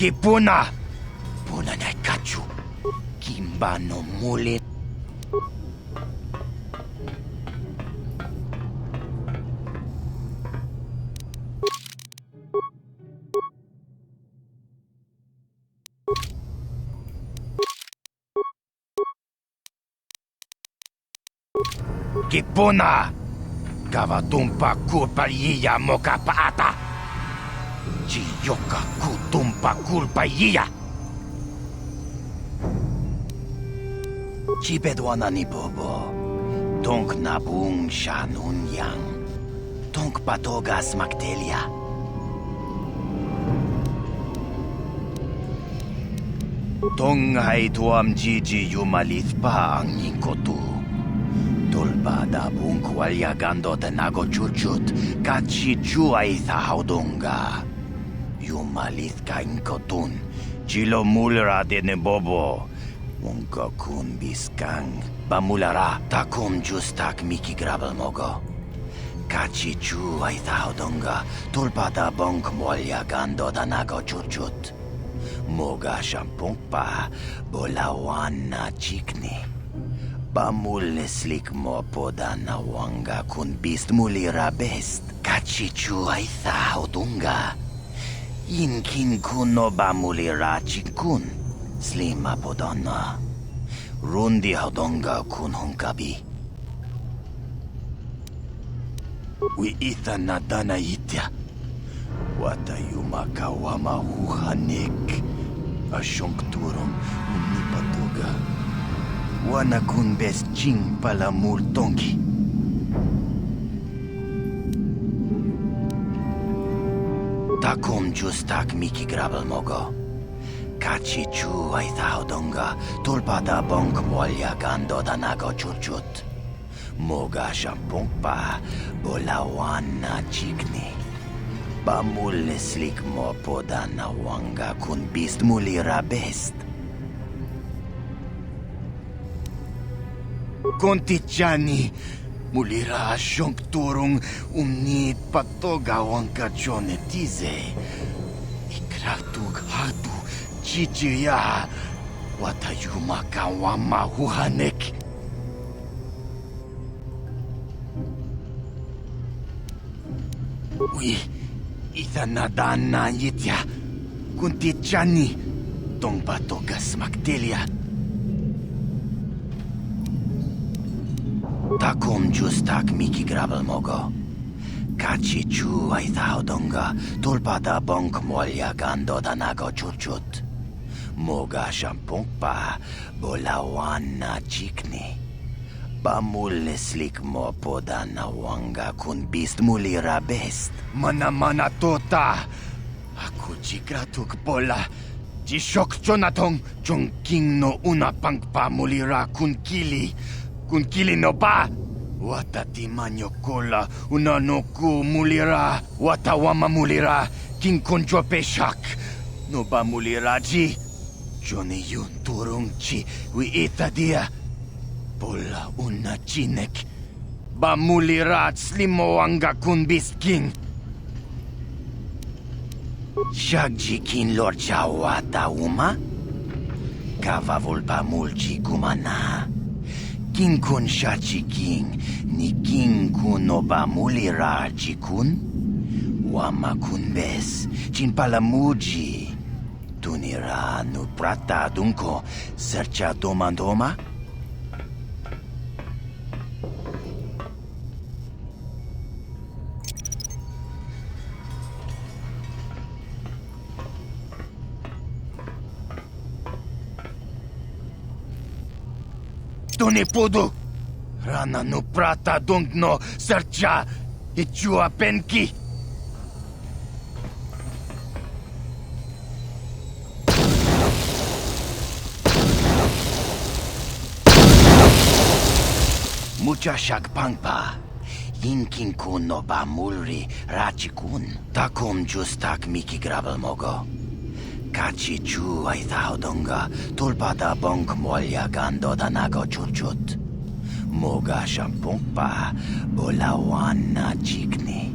Kipuna! Puna na kachu. Kimba no mulit. Kipuna! Kavatumpa kulpaliya moka paata! Chiyoka kutumpa kulpaliya! Chipedwana ni Bobo. Tonk nabung shanun yang. Tonk patogas maktelia. Tong hay tuam jiji yumalit pa ang ningkotu. Tulpa da bung kwalyagando tenago chuchut. Kachi juay sahaudonga. Yumalit ka inkotun. Chilo mulra de ne Bobo. Munka kun biskang. Bamulara takum justak miki grabal mogo. Kachi juay sahaudonga. Tulpa da bung kwalyagando tenago chuchut. Moga shampong pa, bolawan na chikni. Pamul slik mo poda na wanga kun bist mulira best. Kachichu ay sahodunga. Inkin kuno ba mulira chikun. Slima podona. Rundi haudonga kun honkabi. Wi itha nadana itya. Wata yumaka wama huhanek. Ashonk turong unipatuga. Wana kun bes ching pala multongi. Takom justak miki grabel mogo. Kachi chu ay thaudonga tulpada bonk molya gando danago churchut. Moga shampong pa bolawan na chikni. Bamul slik mo poda na wanga kun bist mulira best. Kontichani mulira shonk turung umni patoga wanka chonetize. Ikratug hatu Chichiya, watayuma kawama huhanek. Ui, ithanadana yitya, kuntichani, tongpatoga smaktelia. Takom justak miki grabel mogo. Kachi chu ay thaudonga, tulpada bonk molya gando danago churchut. Moga shampong pa bolawan na chikni. Bamul slik mo poda na wanga kun bist mulira best. Mana tota. Aku chikratuk pola. Jishok chonatong chongking no una pangpa mulira kun kili. Kun kili no pa. Wata timanyo kola una no ku mulira. Wata wama mulira king kunjo peshak. No ba mulira ji. Johnny yun turung chi wi ita dia. Pola una chinek. Ba mulirat slimo anga kun bisking. Shagji kin lor chawata uma. Kava volpa mulchi kumana. Kin kun shachi king. Ni king kun oba mulira chikun. Wama kun bes. Chin palamuji. Tunira nu prata dunko sercha domandoma? Tune podo! Rana nu prata dunkno sercha ichua penki! Mucha shagpangpa. Yinkin kun no ba mulri rachikun. Takom justak miki grabel mogo. Kachi chu ay thaudonga tulpada bonk molya gando danago churchut. Moga shampong pa bolawan na chikni.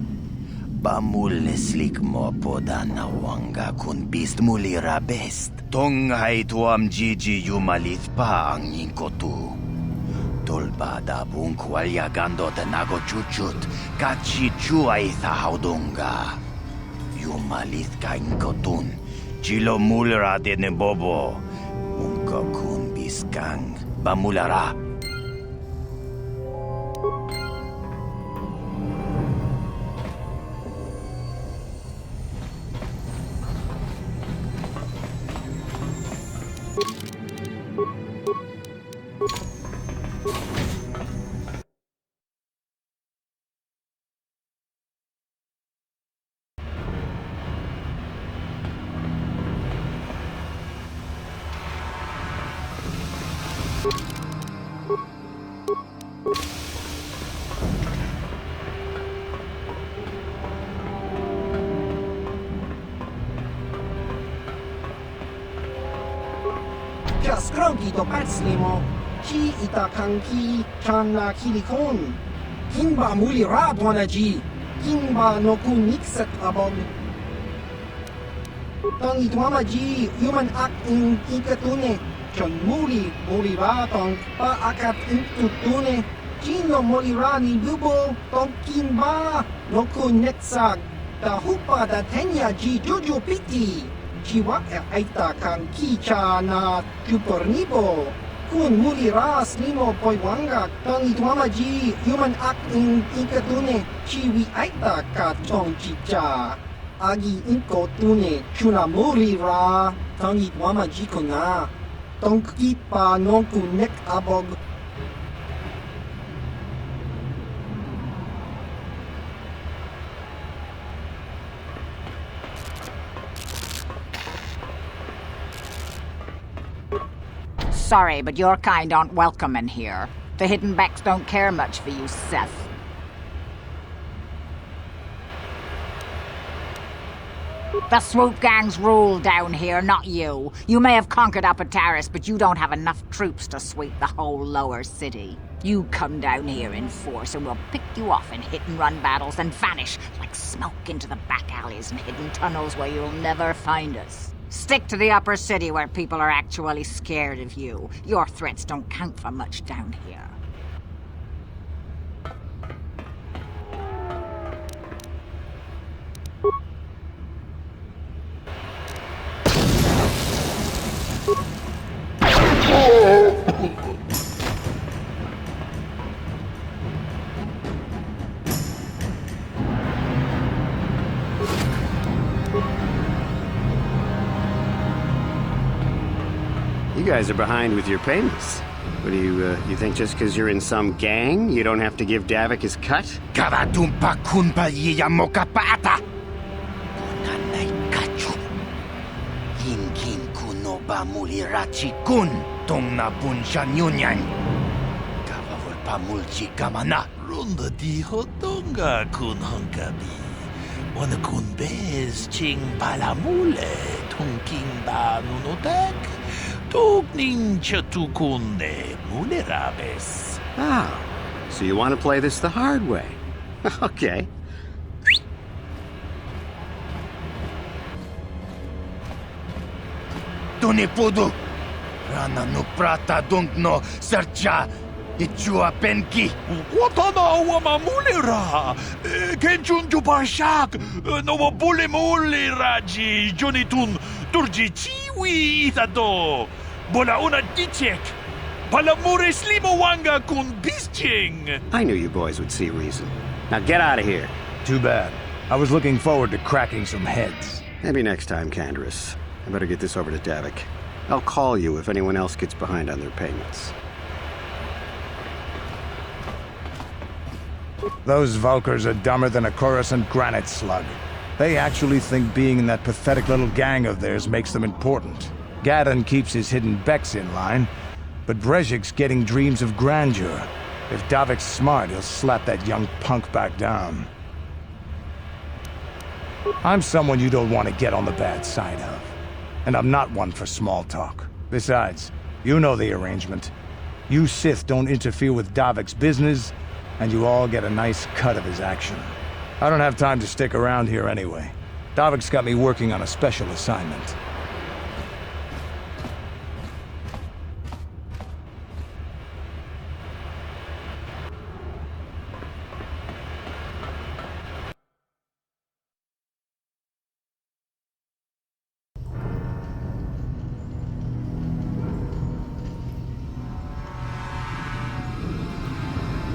Bamul slik mo poda na wanga kun bist mulira best. Tong hay tuam jiji yumalith pa ang yinkotu. Tulpada bunk walya gando danago chuchut. Kachi chu ay thaudonga. Yumalith ka inkotun. Chilo mulra de nebobo. Unka kun biskang. Bamulara. Skronki to patslimo, ki ita kanki channa kilikon. Kimba muli radwana ji, kimba no kun mixet abon. Tong itwama ji, human act in ikatune, chon muli ratong pa akat intutune. Chino muli rani bubo, tong kimba, no kun netsag. Da hupa da tenya ji jojo piti. Chiwa aita kan kicha na chupornibo. Kun mulira slimo poiwanga tong itwamaji human act in ikatune chiwi aita ka tong chicha. Agi inko tune chuna mulira tong itwamaji kuna. Tong kipa nonku nek abog. Sorry, but your kind aren't welcome in here. The hidden backs don't care much for you, Seth. The swoop gangs rule down here, not you. You may have conquered Upper Terrace, but you don't have enough troops to sweep the whole lower city. You come down here in force and we'll pick you off in hit-and-run battles and vanish like smoke into the back alleys and hidden tunnels where you'll never find us. Stick to the upper city where people are actually scared of you. Your threats don't count for much down here. You guys are behind with your payments. What do you think just because you're in some gang, you don't have to give Davik his cut? Kavatumpa kunpa yiyamoka paata! Punanay kachu. Hinkin kuno ba mulirachi kun tong na punshan yunyan. Kavavul pamulchi kamana. Runda di hotonga kun honkabi. Wana kun bez ching palamule tungking ba nunotek. Tugning chatukunde mulerabes. Oh, so you want to play this the hard way? Okay. Tunipudu! Rana no prata dunk no sercha ichua penki. Watana wama mulera. Kenchunju barshak. No bule muleraji jonitun turji chiwi itado. Bola una dichek. Palamure slimo wanga kun bisching. I knew you boys would see reason. Now get out of here. Too bad. I was looking forward to cracking some heads. Maybe next time, Candaris. I better get this over to Davik. I'll call you if anyone else gets behind on their payments. Those Valkyrs are dumber than a Coruscant granite slug. They actually think being in that pathetic little gang of theirs makes them important. Gadon keeps his hidden Becks in line, but Brezhik's getting dreams of grandeur. If Davik's smart, he'll slap that young punk back down. I'm someone you don't want to get on the bad side of. And I'm not one for small talk. Besides, you know the arrangement. You Sith don't interfere with Davik's business, and you all get a nice cut of his action. I don't have time to stick around here anyway. Davik's got me working on a special assignment.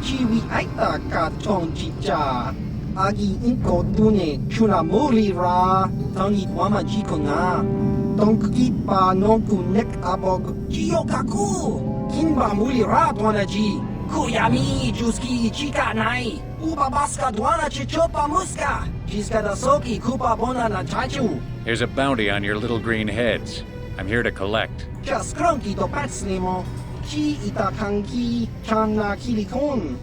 Chiwi aita ka tong chicha. Agi inko tune chuna mulira tong itwamaji kuna. Tong kipa nonku nek abog. Chiyokaku! Kinba mulira twanaji. Kuyami juski ichika nai. Ubabaska dwana chichopa muska. Jiska da soki kupa bona na chachu. There's a bounty on your little green heads. I'm here to collect. Just cronky to patslimo. Chi itakanki chana kilikon.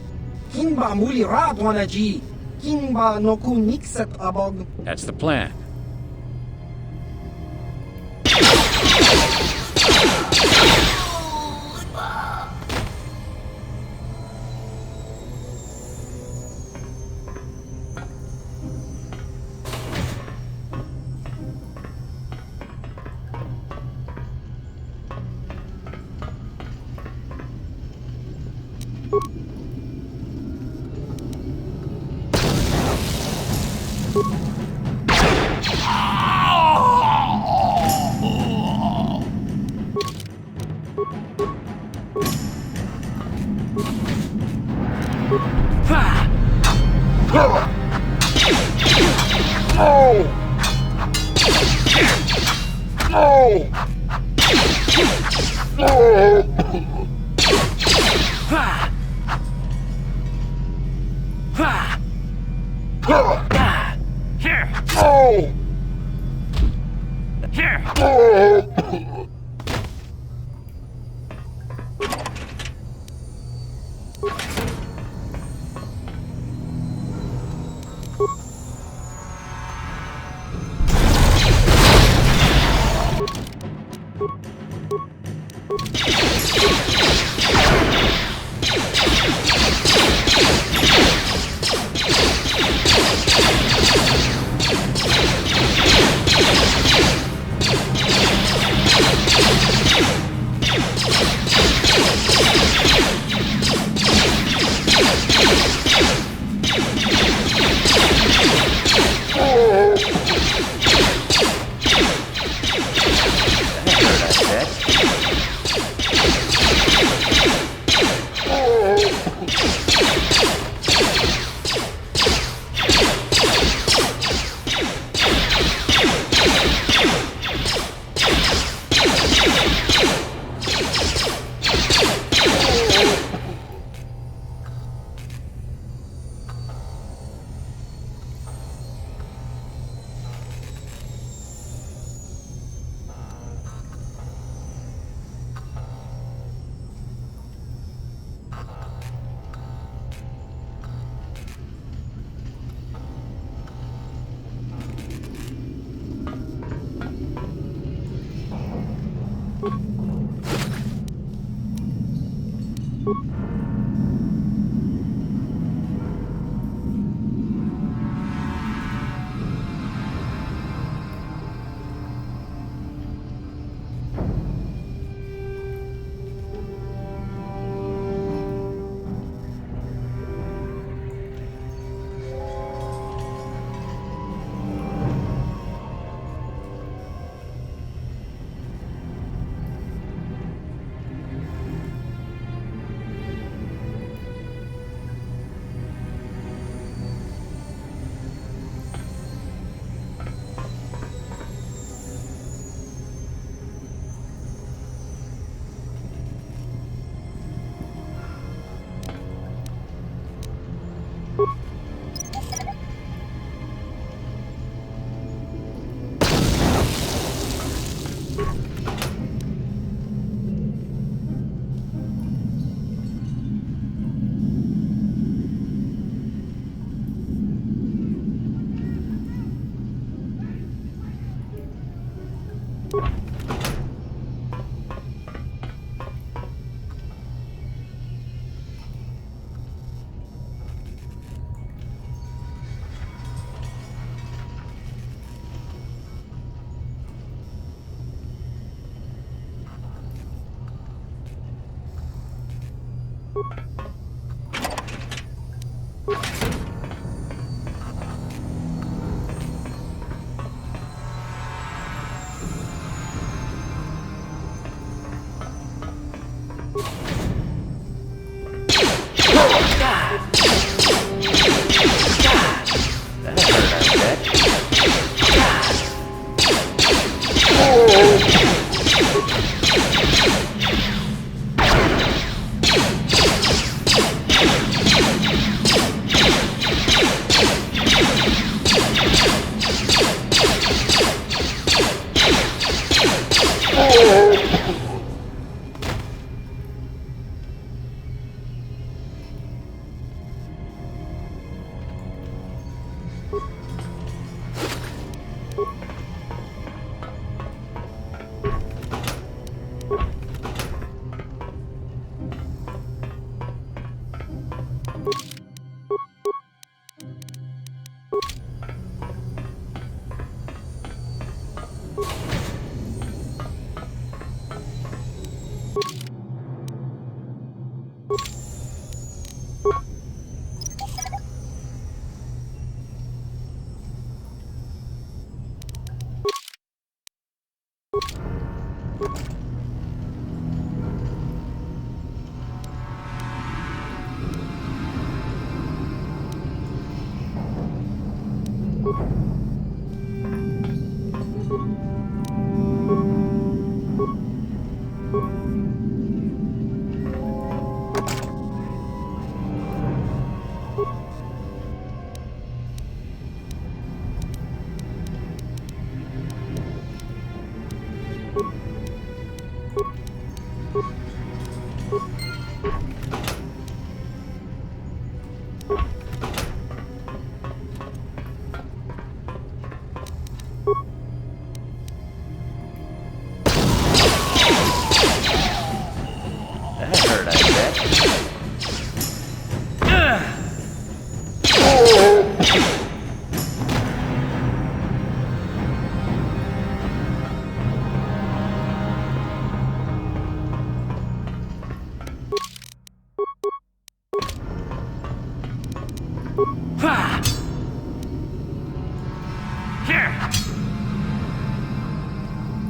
Kinba mulira twanaji. Kinba noku nikset abog. That's the plan.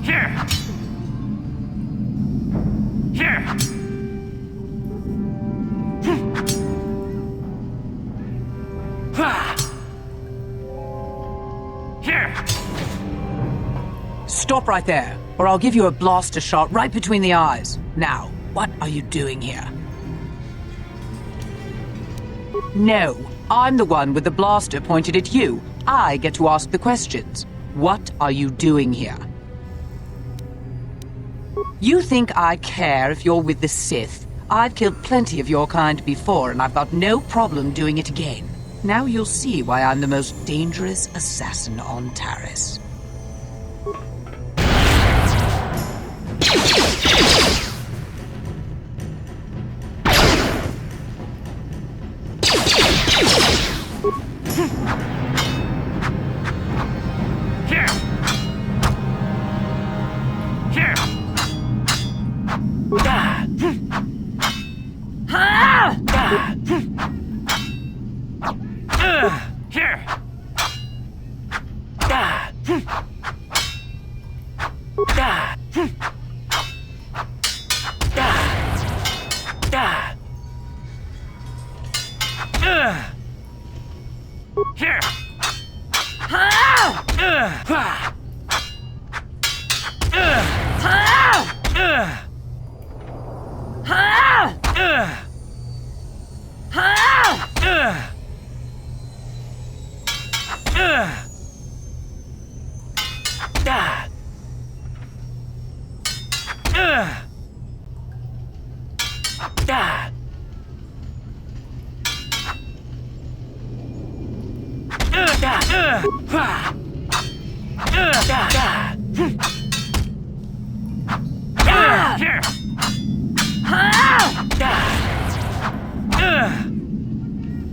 Here. Here. Here. Stop right there, or I'll give you a blaster shot right between the eyes. Now, what are you doing here? No, I'm the one with the blaster pointed at you. I get to ask the questions. What are you doing here? You think I care if you're with the Sith? I've killed plenty of your kind before, and I've got no problem doing it again. Now you'll see why I'm the most dangerous assassin on Taris. Here. Here. Here. Here. Here. Here. Here. Here. Here. Here.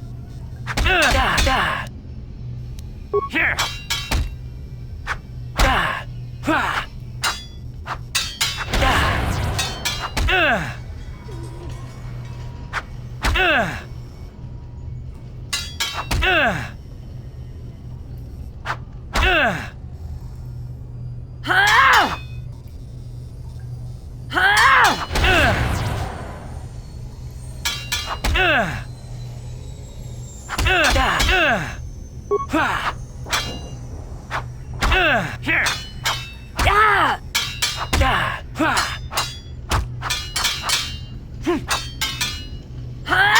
Here. Here. Here.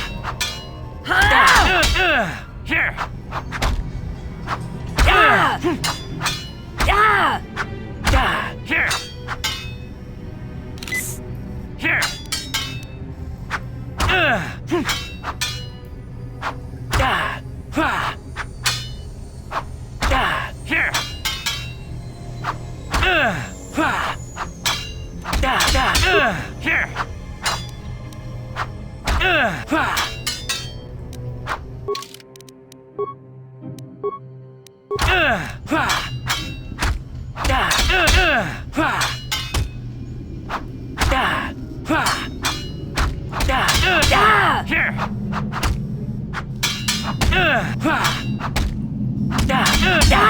Here. Here.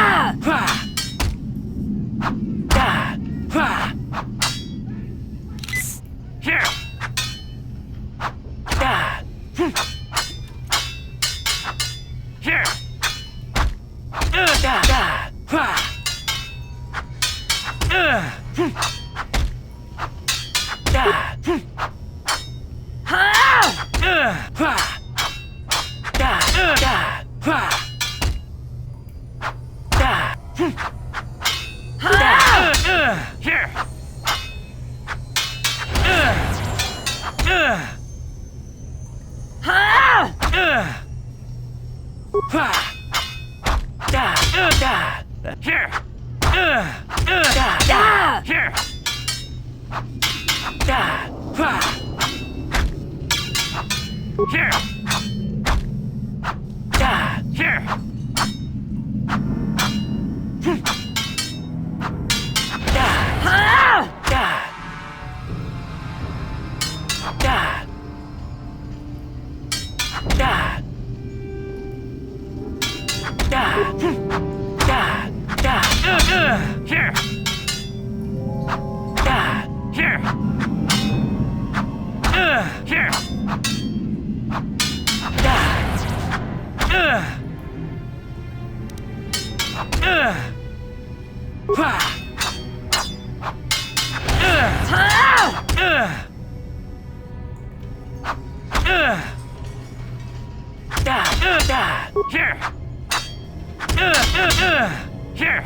Here. Here. Here. Here. Here. Here. Here. Here. Here. Here. Here. Here.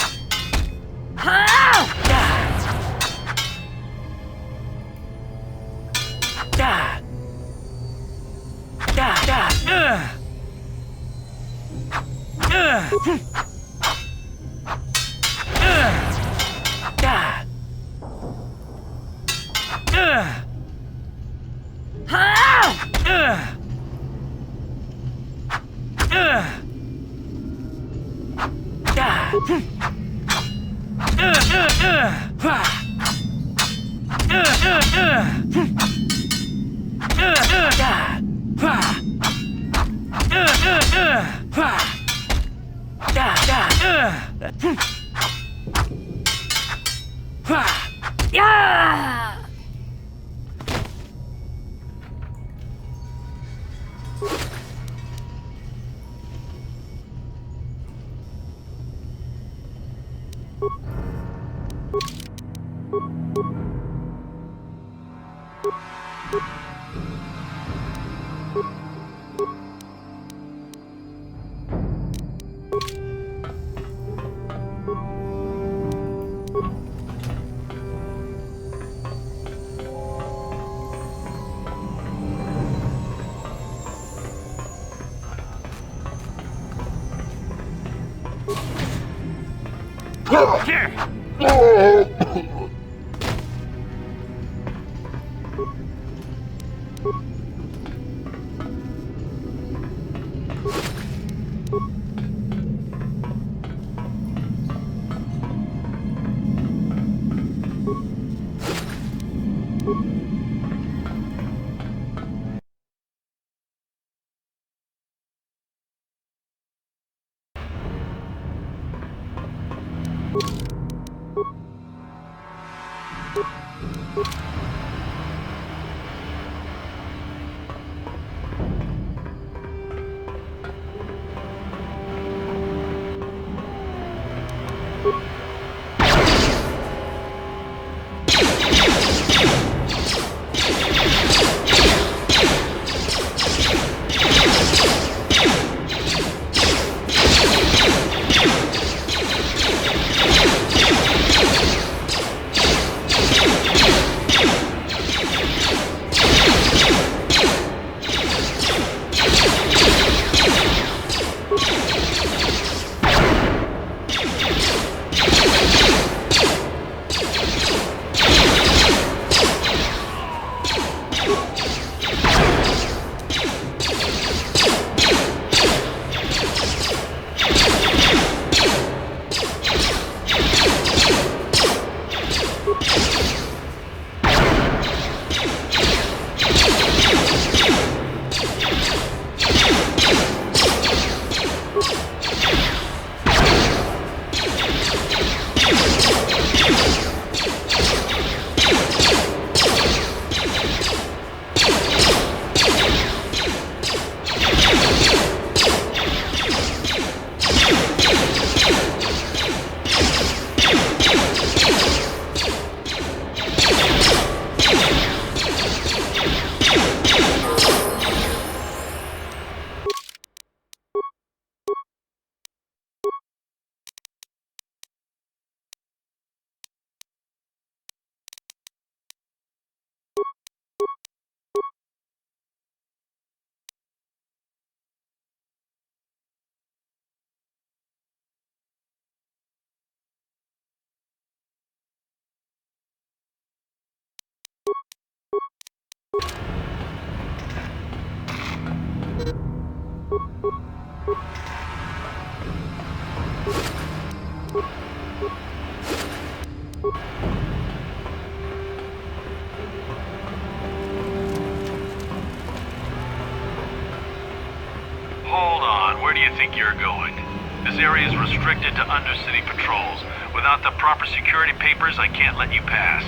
you think you're going? This area is restricted to undercity patrols. Without the proper security papers, I can't let you pass.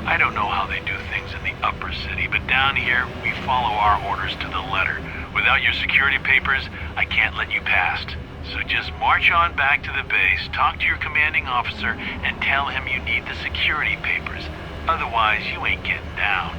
I don't know how they do things in the upper city, but down here, we follow our orders to the letter. Without your security papers, I can't let you past. So just march on back to the base, talk to your commanding officer, and tell him you need the security papers. Otherwise, you ain't getting down.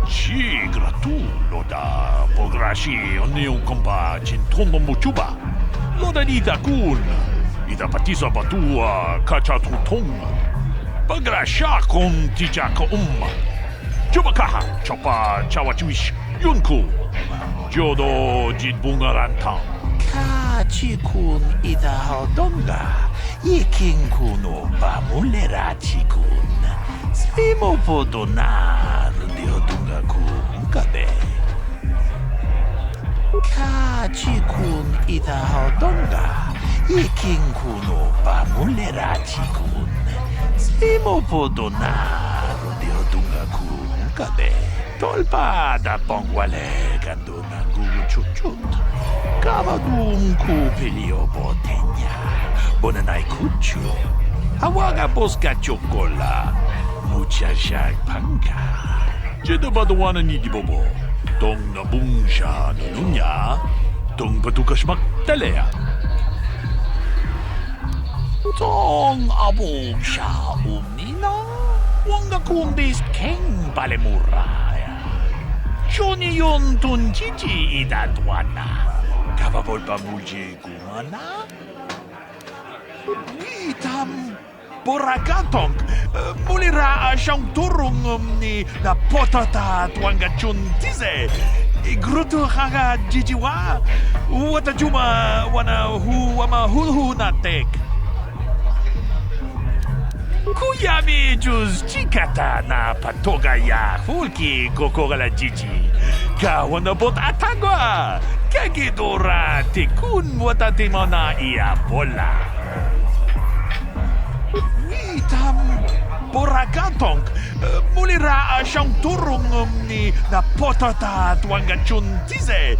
Sì, gratulo da pograshi onneon kompa cintono muchuba. Loda nita kun. Ida patisa batua kacha tutong. Pagrasha kon tijaka Chubakaha chopa chawachuish yunku. Jodo jitbungarantang. Kachikun ida hodonga. Ikinkunu bamulerachi-kun. Svimo podonar deodunga kun kabe. Kachikun ida hodonga. Ikinkunu bamulerachi-kun. Svimo podonar deodunga kun kabe. Tolpa da pongwale ganduna gugu chuchut. Kavadum ku pelio botenya. Bonanai kuchu. Hawaga boska chokola. Muchashak panga. Jeda badawana nidi bobo. Tong na bungsha nunya. Tong patukashmak talea. Tong abungsha umnina. Wanga kumbis keng balemuraya. Shoni yon tun chichi idadwana. Kavavolpa mulje kumana. Witam borakatong mulira siyang turong ni na potata tuanga chuntize. Igruto haga jijiwa. Watajuma wana hu wama hulhu natek. Kuyami juz chikata na patogaya hulki kokogala jiji. Kawana bot atagwa. Kagidora tikun watatimona iya bola. Witam borakatong mulira siyang turong ni na potata tuanga chuntize.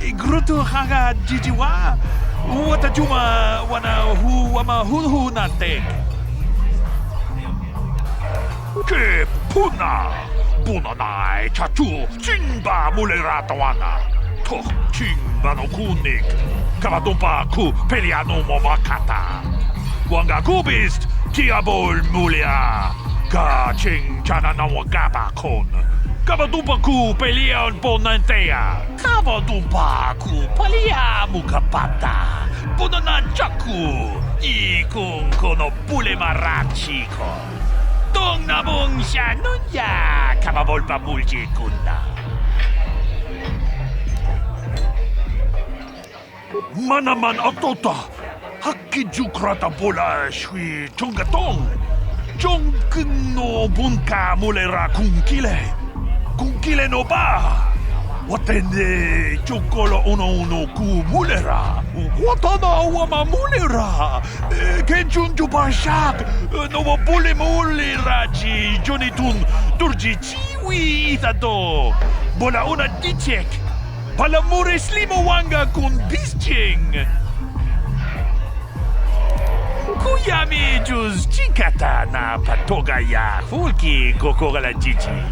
Igruto haga jijiwa. Watajuma wana hu wama hulhu natek. Ke puna bunanai chachu chingba muleratawana tok chingba no kunik kavadompa ku peliano momakata wanga kubist tiabol mulia ka ching chana na wakaba kon Kavatumpa ku pelion ponantea. Kavatumpa ku palia mukapata. Punanachaku. Ikung kono pule marachiko. Tong nabong siya nunya. Kavavolpa mulji kunna. Manaman atota. Hakkijukrata bola shui chongatong. Chongkin no bunka mulera kunkile. Kunkile no ba. Watende chokolo uno ku mulera. Watana wama mulera. Kenchun jubashak. No bule mulera ji jonitun turji chiwi itato. Bola una dichek. Palamure slimo wanga kun bisching. Kuyami juz chikata na patoga ya hulki kokora la jiji.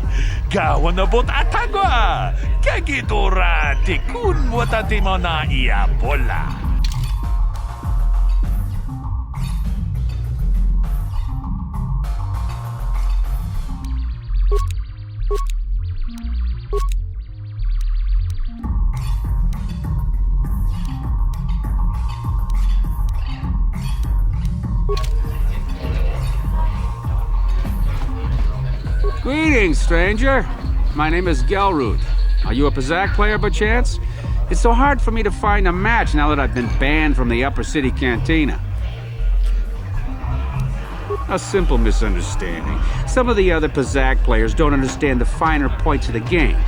Gawa na bot atagwa. Kagidora te kun watate mana ia bola. Greetings, stranger. My name is Gelroot. Are you a Pazak player by chance? It's so hard for me to find a match now that I've been banned from the Upper City Cantina. A simple misunderstanding. Some of the other Pazak players don't understand the finer points of the game.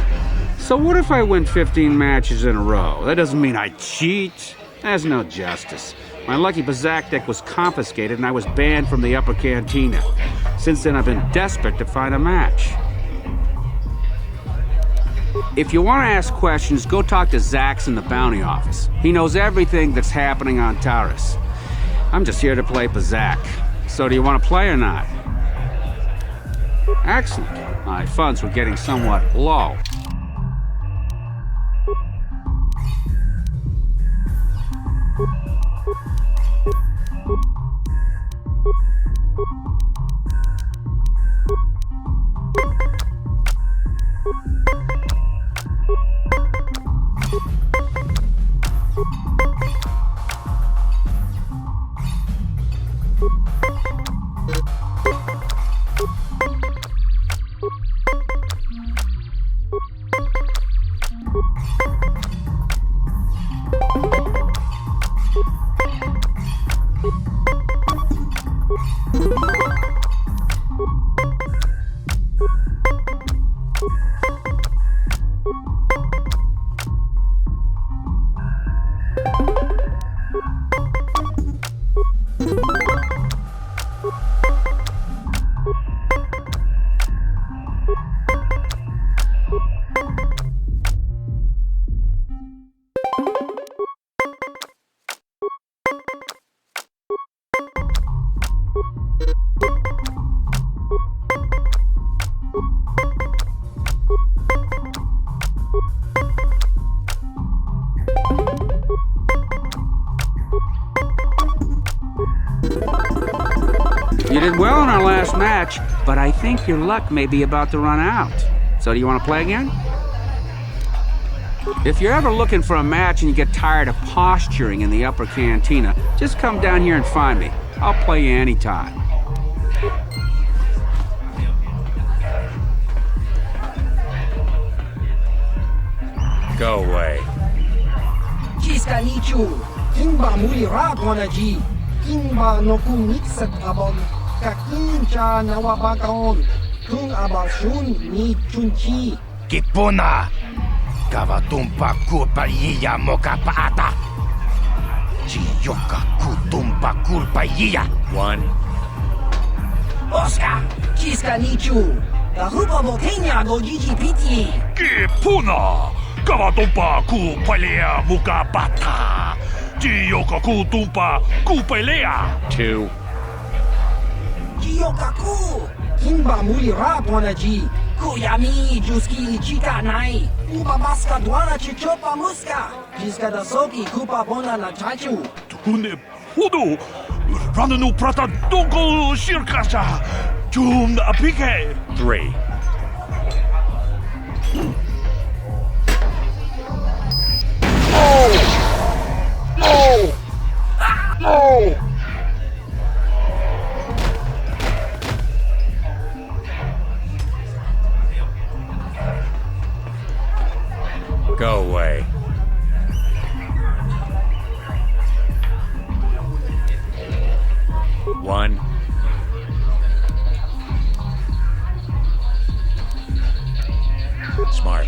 So what if I win 15 matches in a row? That doesn't mean I cheat. There's no justice. My lucky Pazak deck was confiscated and I was banned from the Upper Cantina. Since then, I've been desperate to find a match. If you want to ask questions, go talk to Zax in the bounty office. He knows everything that's happening on Taurus. I'm just here to play Pazak. So do you want to play or not? Excellent. My funds were getting somewhat low. You did well in our last match, but I think your luck may be about to run out. So do you want to play again? If you're ever looking for a match and you get tired of posturing in the Upper Cantina, just come down here and find me. I'll play you anytime. Go away. Jiska nichu, kimba muli rakwanaji, kimba no kun mixat abon, kakincha nawabakaon, kun abashun ni chunchi. Kipuna! Kavatumpa kulpaiya mokapaata! Chiyoka kutumpa kulpaiya! One. Oscar, Jiska nichu, the hupa volcania go GGPT. Kipuna! Kavatumpa ku palea mukapata! Chiyoka kutumpa kupelea! Two. Jiyokaku, kimba muli rakwanaji, kuyami juski chika nai, ubabaska dwana chichopa muska, jiska da soki kupa bona na chachu. Tune pudu! Rananu prata donko shirkasha! Jum apike! Three. Go away. One. Smart.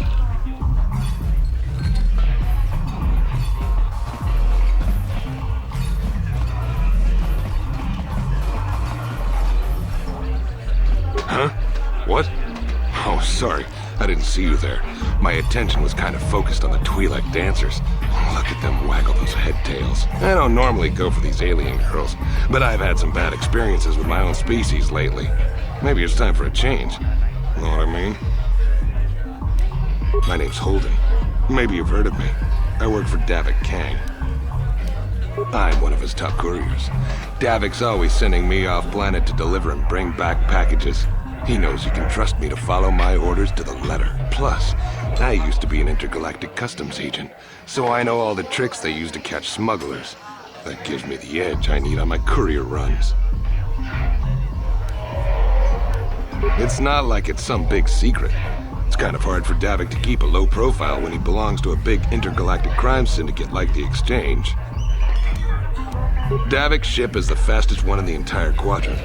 Huh? What? Oh, sorry. I didn't see you there. My attention was kind of focused on the Twi'lek dancers. Look at them waggle those head tails. I don't normally go for these alien girls, but I've had some bad experiences with my own species lately. Maybe it's time for a change. Know what I mean? My name's Holden. Maybe you've heard of me. I work for Davik Kang. I'm one of his top couriers. Davik's always sending me off planet to deliver and bring back packages. He knows you can trust me to follow my orders to the letter. Plus, I used to be an intergalactic customs agent, so I know all the tricks they use to catch smugglers. That gives me the edge I need on my courier runs. It's not like it's some big secret. It's kind of hard for Davik to keep a low profile when he belongs to a big intergalactic crime syndicate like the Exchange. Davik's ship is the fastest one in the entire quadrant.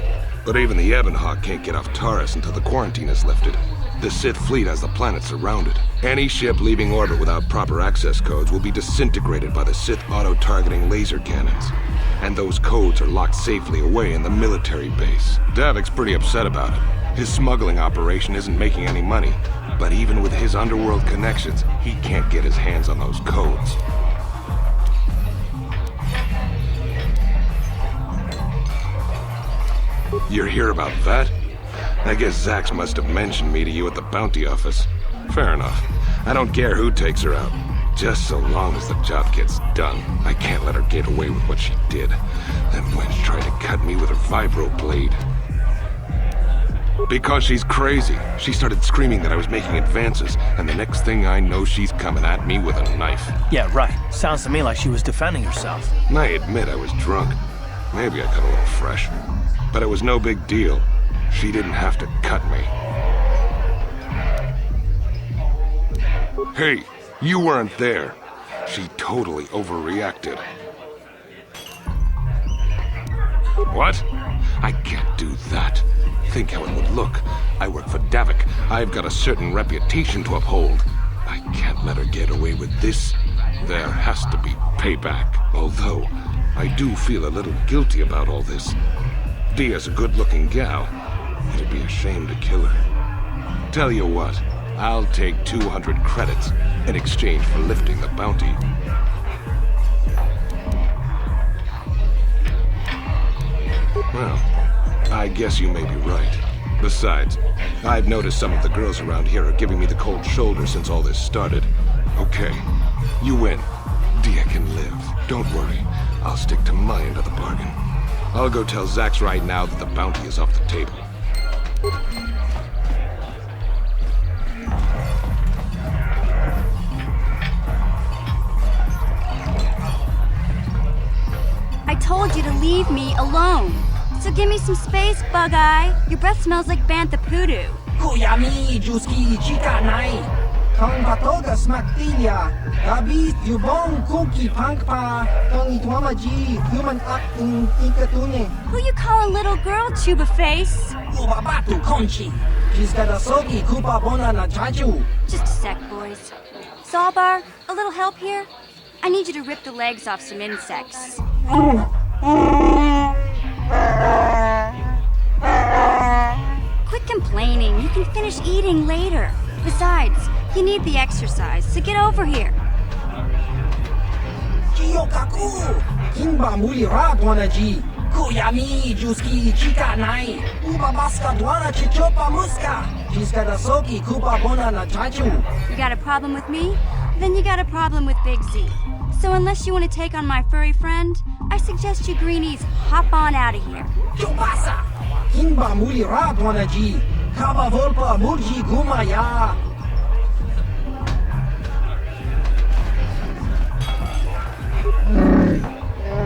But even the Ebonhawk can't get off Taurus until the quarantine is lifted. The Sith fleet has the planet surrounded. Any ship leaving orbit without proper access codes will be disintegrated by the Sith auto-targeting laser cannons. And those codes are locked safely away in the military base. Davik's pretty upset about it. His smuggling operation isn't making any money. But even with his underworld connections, he can't get his hands on those codes. You're here about that? I guess Zax must have mentioned me to you at the bounty office. Fair enough. I don't care who takes her out. Just so long as the job gets done. I can't let her get away with what she did. That wench tried to cut me with her vibro blade. Because she's crazy. She started screaming that I was making advances, and the next thing I know, she's coming at me with a knife. Yeah, right. Sounds to me like she was defending herself. I admit I was drunk. Maybe I got a little fresh. But it was no big deal. She didn't have to cut me. Hey, you weren't there. She totally overreacted. What? I can't do that. Think how it would look. I work for Davik. I've got a certain reputation to uphold. I can't let her get away with this. There has to be payback. Although, I do feel a little guilty about all this. Dia's a good-looking gal. It'd be a shame to kill her. Tell you what, I'll take 200 credits in exchange for lifting the bounty. Well, I guess you may be right. Besides, I've noticed some of the girls around here are giving me the cold shoulder since all this started. Okay, you win. Dia can live. Don't worry. I'll stick to my end of the bargain. I'll go tell Zax right now that the bounty is off the table. I told you to leave me alone. So give me some space, Bug-Eye. Your breath smells like Bantha Poodoo. Kuyami, Juski, Chika Nai. Tong Patoga Smaktilia. Gabi, Yubong, Kuki, Pankpa. Tong Itwamaji, Human Acting, Ikatune. Who you calling little girl, Chuba Face? Ubabatu Conchi. She's got a sogi, Kupa Bona na Chaju. Just a sec, boys. Sawbar, a little help here? I need you to rip the legs off some insects. Quit complaining. You can finish eating later. Besides, you need the exercise, so get over here. Chiyokaku! Kimba Mulira Dwanaji. Kuyami, Juski, Chika Nai. Ubabaska Dwana Chichopa Muska. She's got a sogi, Kupa Bona na Chaju. You got a problem with me? Then you got a problem with Big Z. So unless you want to take on my furry friend, I suggest you greenies hop on out of here. Chubasa! Kimba Mulira Dwanaji. Kaba Volpa Murji Gumaya.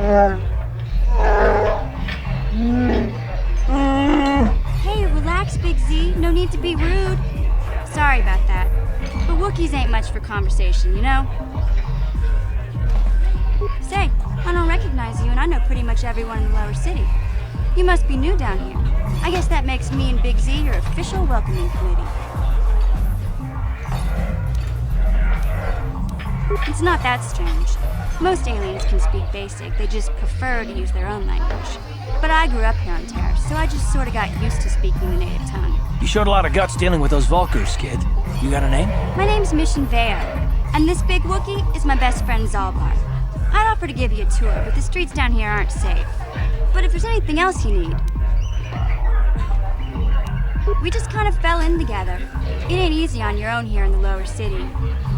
Hey, relax, Big Z. No need to be rude. Sorry about that. But Wookiees ain't much for conversation, you know? Say, I don't recognize you, and I know pretty much everyone in the lower city. You must be new down here. I guess that makes me and Big Z your official welcoming committee. It's not that strange. Most aliens can speak basic, they just prefer to use their own language. But I grew up here on Terra, so I just sort of got used to speaking the native tongue. You showed a lot of guts dealing with those Vulkars, kid. You got a name? My name's Mission Veo, and this big Wookiee is my best friend Zalbar. I'd offer to give you a tour, but the streets down here aren't safe. But if there's anything else you need... We just kind of fell in together. It ain't easy on your own here in the lower city.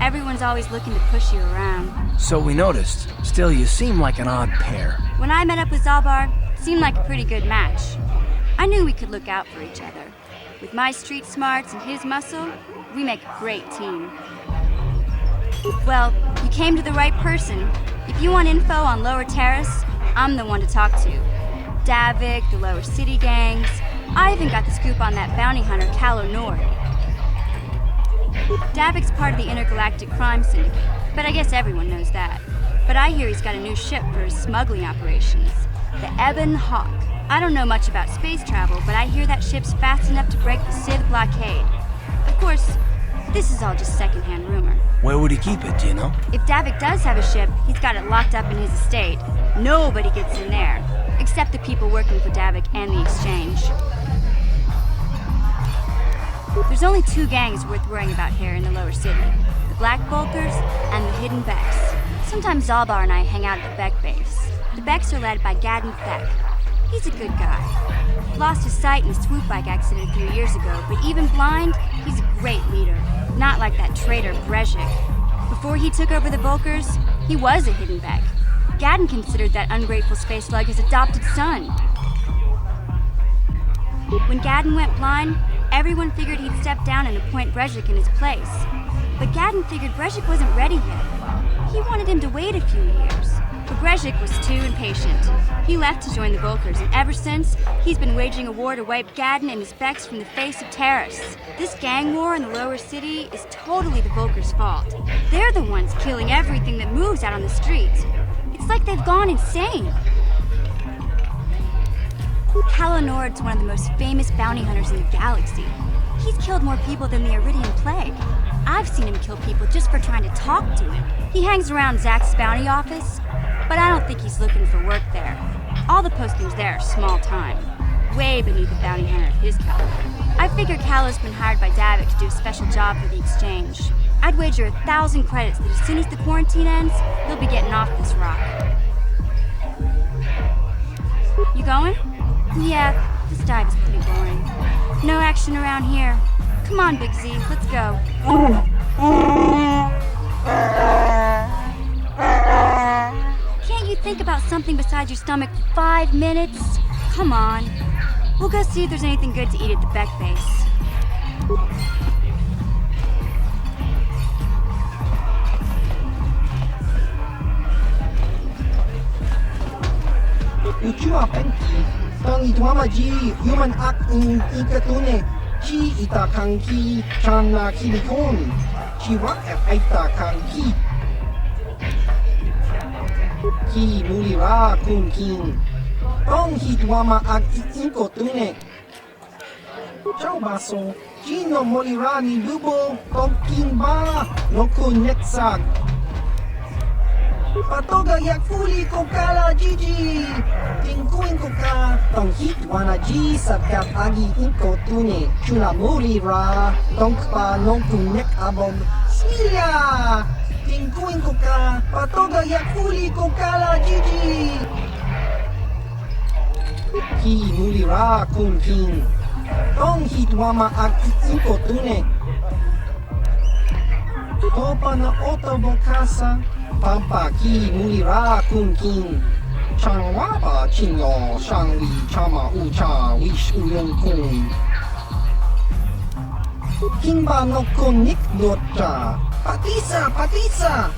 Everyone's always looking to push you around. So we noticed. Still, you seem like an odd pair. When I met up with Zalbar, it seemed like a pretty good match. I knew we could look out for each other. With my street smarts and his muscle, we make a great team. Well, you came to the right person. If you want info on Lower Terrace, I'm the one to talk to. Davik, the lower city gangs. I even got the scoop on that bounty hunter, SWKotOR. Davik's part of the intergalactic crime syndicate, but I guess everyone knows that. But I hear he's got a new ship for his smuggling operations, the Ebon Hawk. I don't know much about space travel, but I hear that ship's fast enough to break the Sith blockade. Of course, this is all just secondhand rumor. Where would he keep it, do you know? If Davik does have a ship, he's got it locked up in his estate. Nobody gets in there, except the people working for Davik and the Exchange. There's only two gangs worth worrying about here in the lower city. The Black Vulkars and the Hidden Becks. Sometimes Zalbar and I hang out at the Beck base. The Becks are led by Gadden Feck. He's a good guy. Lost his sight in a swoop bike accident a few years ago, but even blind, he's a great leader. Not like that traitor Brezhik. Before he took over the Vulkars, he was a Hidden Beck. Gadden considered that ungrateful space slug his adopted son. When Gadden went blind, everyone figured he'd step down and appoint Brezhik in his place. But Gadden figured Brezhik wasn't ready yet. He wanted him to wait a few years. But Brezhik was too impatient. He left to join the Vulkars, and ever since, he's been waging a war to wipe Gadden and his Becks from the face of Terrace. This gang war in the lower city is totally the Vulkars' fault. They're the ones killing everything that moves out on the streets. It's like they've gone insane. SWKotOR's one of the most famous bounty hunters in the galaxy. He's killed more people than the Iridian Plague. I've seen him kill people just for trying to talk to him. He hangs around Zach's bounty office, but I don't think he's looking for work there. All the postings there are small time, way beneath a bounty hunter of his caliber. I figure Callow's been hired by Davik to do a special job for the Exchange. I'd wager 1,000 credits that as soon as the quarantine ends, he'll be getting off this rock. You going? Yeah, this dive is pretty boring. No action around here. Come on, Big Z, let's go. Can't you think about something besides your stomach for 5 minutes? Come on. We'll go see if there's anything good to eat at the Beck base. Uchua penki, tang ituamaji, human act in ikatune, chi itakanki, chana kilikon, chiwa itakanki. Ki mulira kun king, tong hituama act inkotune. Ciao baso, chino molirani lubo, tong king ba, no kun netsag. Patoga yakfuli kokala jiji, tingkuin koka, tong hitwana ji sabkat agi inko tune, chuna muri ra, tong pa nong kunek abom, silia, tingkuin koka, patoga yakfuli kokala jiji. Ki muri ra kun king, tong hitwama agi inko tune. Topa na otobo kasa, Pampa ki mulira kun king, chang wapa chinyo shang li chama ucha wish uyong kun. Kimba no kun nik nota, patisa patisa.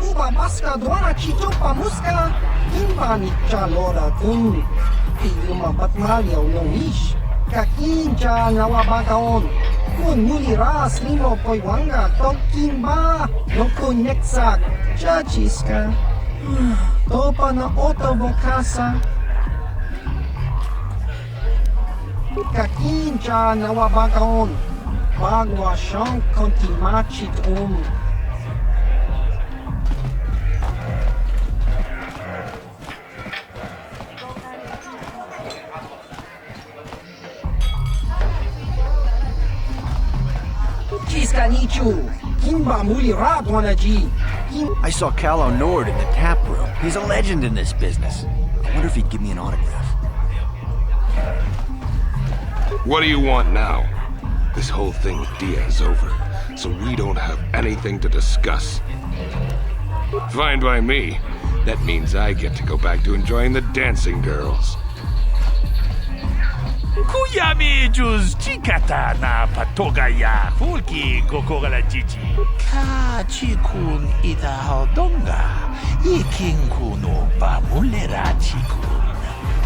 Uba baska duana chitupa muska. Imba ni chalora kun. Iyuma batmalyaw no ish. Kakinja nawabagaon. Kun muli ras limo poiwanga tokimba. No kun neksak. Chachiska. Topa na otobokasa. Kakinja nawabagaon. Bagwa siyang kontimachit Nichu, Kimba muli radwana ji. I saw Calo Nord in the tap room. He's a legend in this business. I wonder if he'd give me an autograph. What do you want now? This whole thing with Diaz is over, so we don't have anything to discuss. Fine by me. That means I get to go back to enjoying the dancing girls. Kuyami juz chikata na patogaya fulki kokogala chichi. Ka chikun ita hodonga. Ikin kuno ba mulera chikun.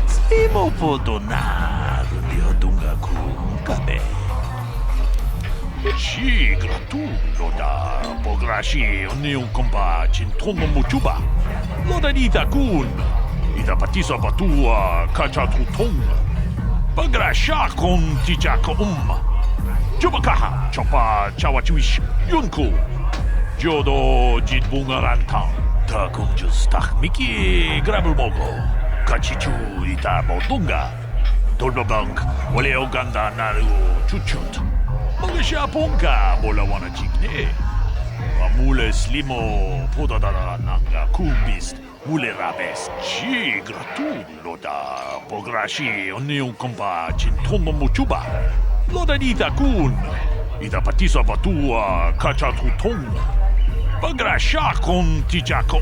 Slimo podona di hodonga kun kabe. Chi gratulo da pograshi oni un kompa cintono muchuba. Loda ita kun. Ita patisa patua kacha tutonga. Pagrasha con tijaka Jubakaha, chopa chawachuish, yunku. Jodo jitbungaranta. Ta kunjus miki grabulmogo. Kachichu ita bodunga. Dolbabank, wale oganda naru chuchut. Magasha ponka, bola wana chikne. Amule slimo, podadara nanga kumbist. Mule rabes, chi gratu loda pograshi oni un kompa cintono muchuba. Loda dita kun, ita patisa batua kacha tutong. Pagrasha kon tijaka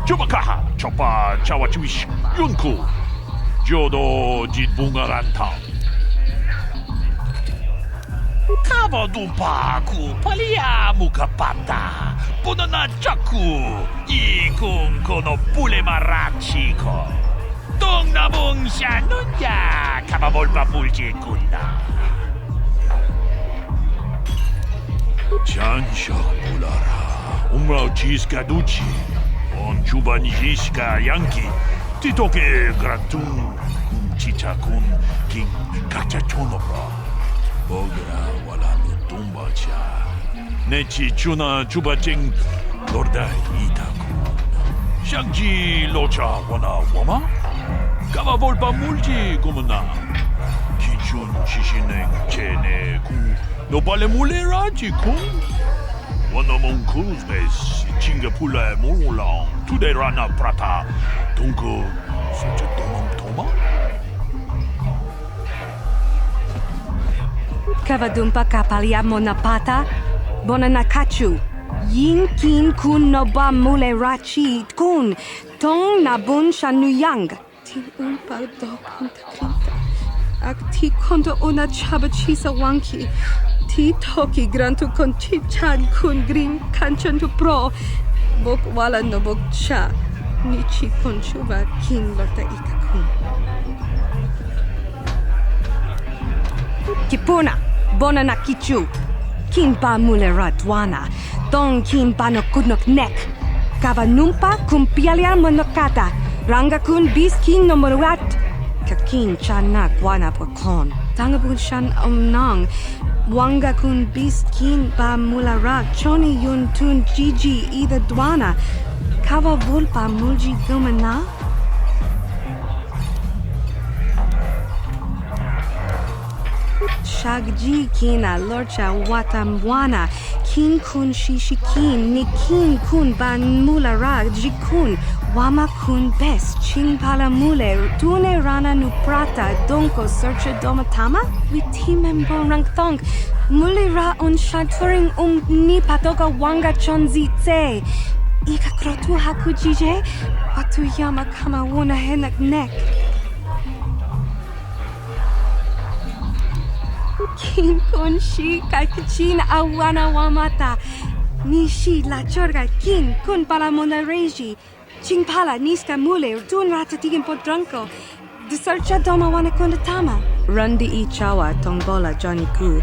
Jubakaha, chopa chawachuish, yunku. Jodo jitbungaranta. Kavadumpa ku palia mukapata. Podana chaku. Ikun kono pule marachiko. Dong na bong siya nunya. Kabavolpa pulji kunda. Chansha pulara. Umrao chiska duchi. On chuban jiska yanki. Titoke gratun. Chichakun king kachachonobra. Bogra wala no tumba cha. Nechi chuna chubaching lorda itaku. Shangji locha wana wama? Kava volpa mulji kumuna. Kinchun shishineng chene ku. No bale mulera chiku. Wana mon kuzbes chinga pula mulang. Tude rana prata. Tunko sucha tomang toma? Kavadumpa kapalia monapata, bonanakachu. Yin kin kun noba mule rachi kun, tong nabun shanuyang. Tin umpa do kunta krita. Ak ti kondo ona chaba chisa wanki. Ti toki grantu kon chichan kun green kanchan tu pro. Bok wala no bok cha. Nichi kon chuba kin lorta ikakun. Kipuna. Bonana kichu, kinpa mulera dwana, don kinpa no kudnok nek, kava numpa kumpialia monokata, ranga kun biskin no moruat, kakin chana guana pokon, tangabun shan omnang, wanga kun biskin ba mulara, choni yun tun gigi ida dwana, kava vulpa mulji gumana. Shagji kina lorcha watamwana kin kun shishikin ni kin kun ban mulara jikun wama kun bes ching pala mule tune rana nu prata donko searcha domatama witimembo rangthong mulira on shaturing ni patoka wanga chonzi tse ika krotu hakujije watu yama kama wona henak nek. Kin kun shi kakichin awana wamata. Nishi la chorga kin kun pala mona reji. Ching pala niska mule tun ratatigin podranko. Disarcha doma wana kundatama. Rundi I chawa tongbola Johnny Ku.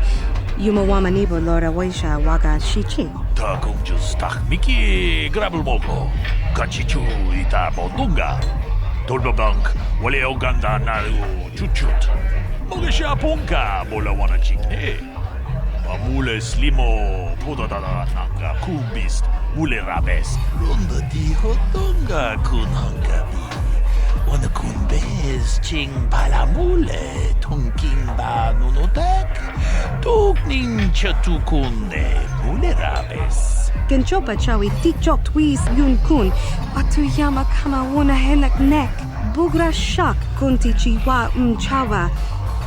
Yumawama nibo lora waisha waga shichi. Ta 공주 스탁미키 그라블 먹고 같이 주 이타 모tunga. 돌바방k 원래 오간다 나루 추추트. 먹으샤 본가 몰라 와나 징해. Mule slimo podadada nanga kumbist mule rabes. Ronda di hotonga kun hangabi. Wana kun bez ching pala mule tongking ba nunotek. Tokning chatu kunde mule rabes. Genchopa chawi tikchok twis yun kun. Atuyama kama wana henak nek. Bugra shak kunti chiwa chawa.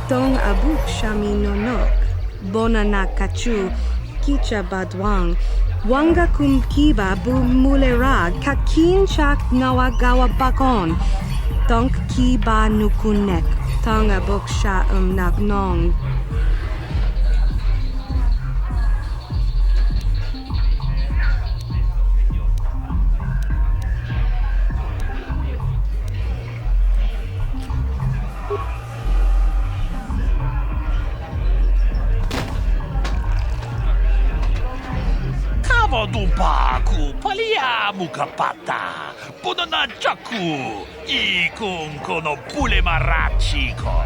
Dong abuk shami nonok. Bona na kachu, kicha badwang, wanga kumkiba bu mulera, kakin chak nawagawa bakon, donk kiba nukunek, tonga boksha nagnong. Dumpa ku palia mukapata ponana chaku ikun kono pule marachiko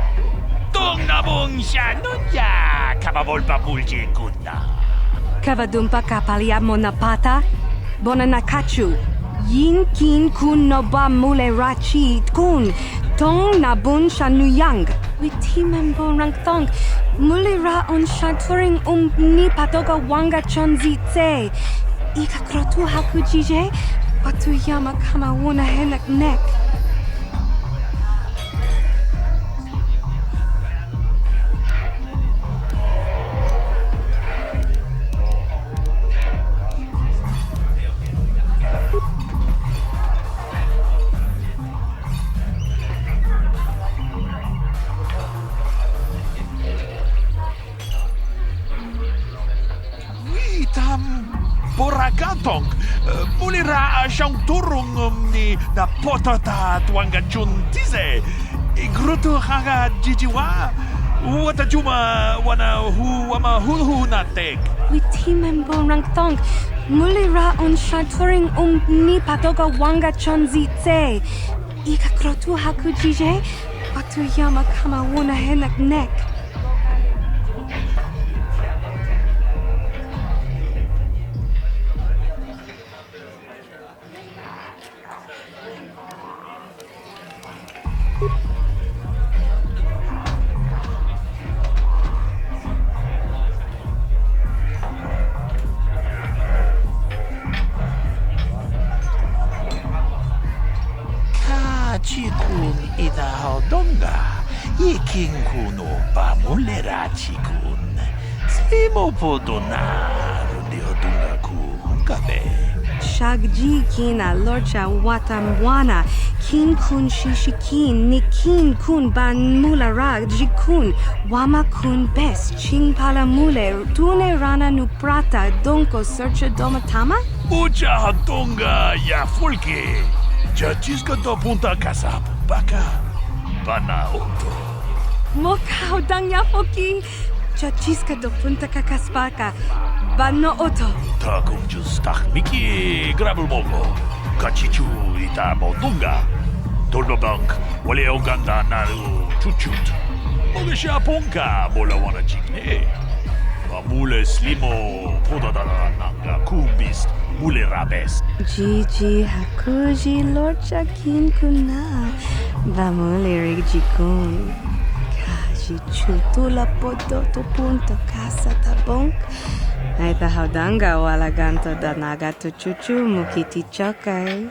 tong nabong siya nunya kababolpa bulji kunna Kavadumpa kapalia monapata, bonanakachu, yin kin kun noba mule rachi kun, tong nabun shanuyang, witimembo rangthong, mulira on shanturing ni patoga wanga chonzitse. Ika krotu hakujije, watuyama kama wuna henak nek. Borakatong, mulira siyang turong ni na potata tuanga juntize. Igruto hanga jijiwa, wata juma wana wama hulhu natek. Witimembo rangthong, mulira on shanturing ni patoga wanga chonzitse. Ika krotu hakujije, watuyama kama wuna henak nek. Chikun ida hodonga, ikin kuno pa mulera chikun. Simo podona, rundi hodonga ku hunkabe. Shagji kina lorcha watamwana, kin kun shishikin, ni kin kun ban mulara jikun, wama kun bes, ching pala mule, tune rana nuprata, donko searcha domatama? Mucha hodonga ya fulke. Chachiska do punta casa baka bana auto. Moka odang yafoki. Chachiska do punta kakaspaka. Bano oto. Ta kumjus miki grabul mogo. Kachichu ita motunga. Dolbabank wale oganda naru chuchut. Mogesha ponka bola wana chikne. Mule slimo podadana nanga kumbist. Mule rabes. Gigi hakuji lorcha kin kuna. Vamule rigjikun. Kaji chutula podoto punto casa tabonk. Aita haudanga wala ganto danagato chuchu mukiti chokai.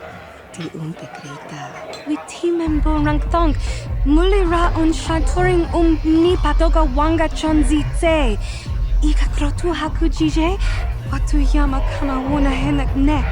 Ti umpekrita. Witimembo rangthong. Mulira on shanturing ni patoga wanga chonzitse. Ika krotu hakujije. Watuyama kama wuna henak nek.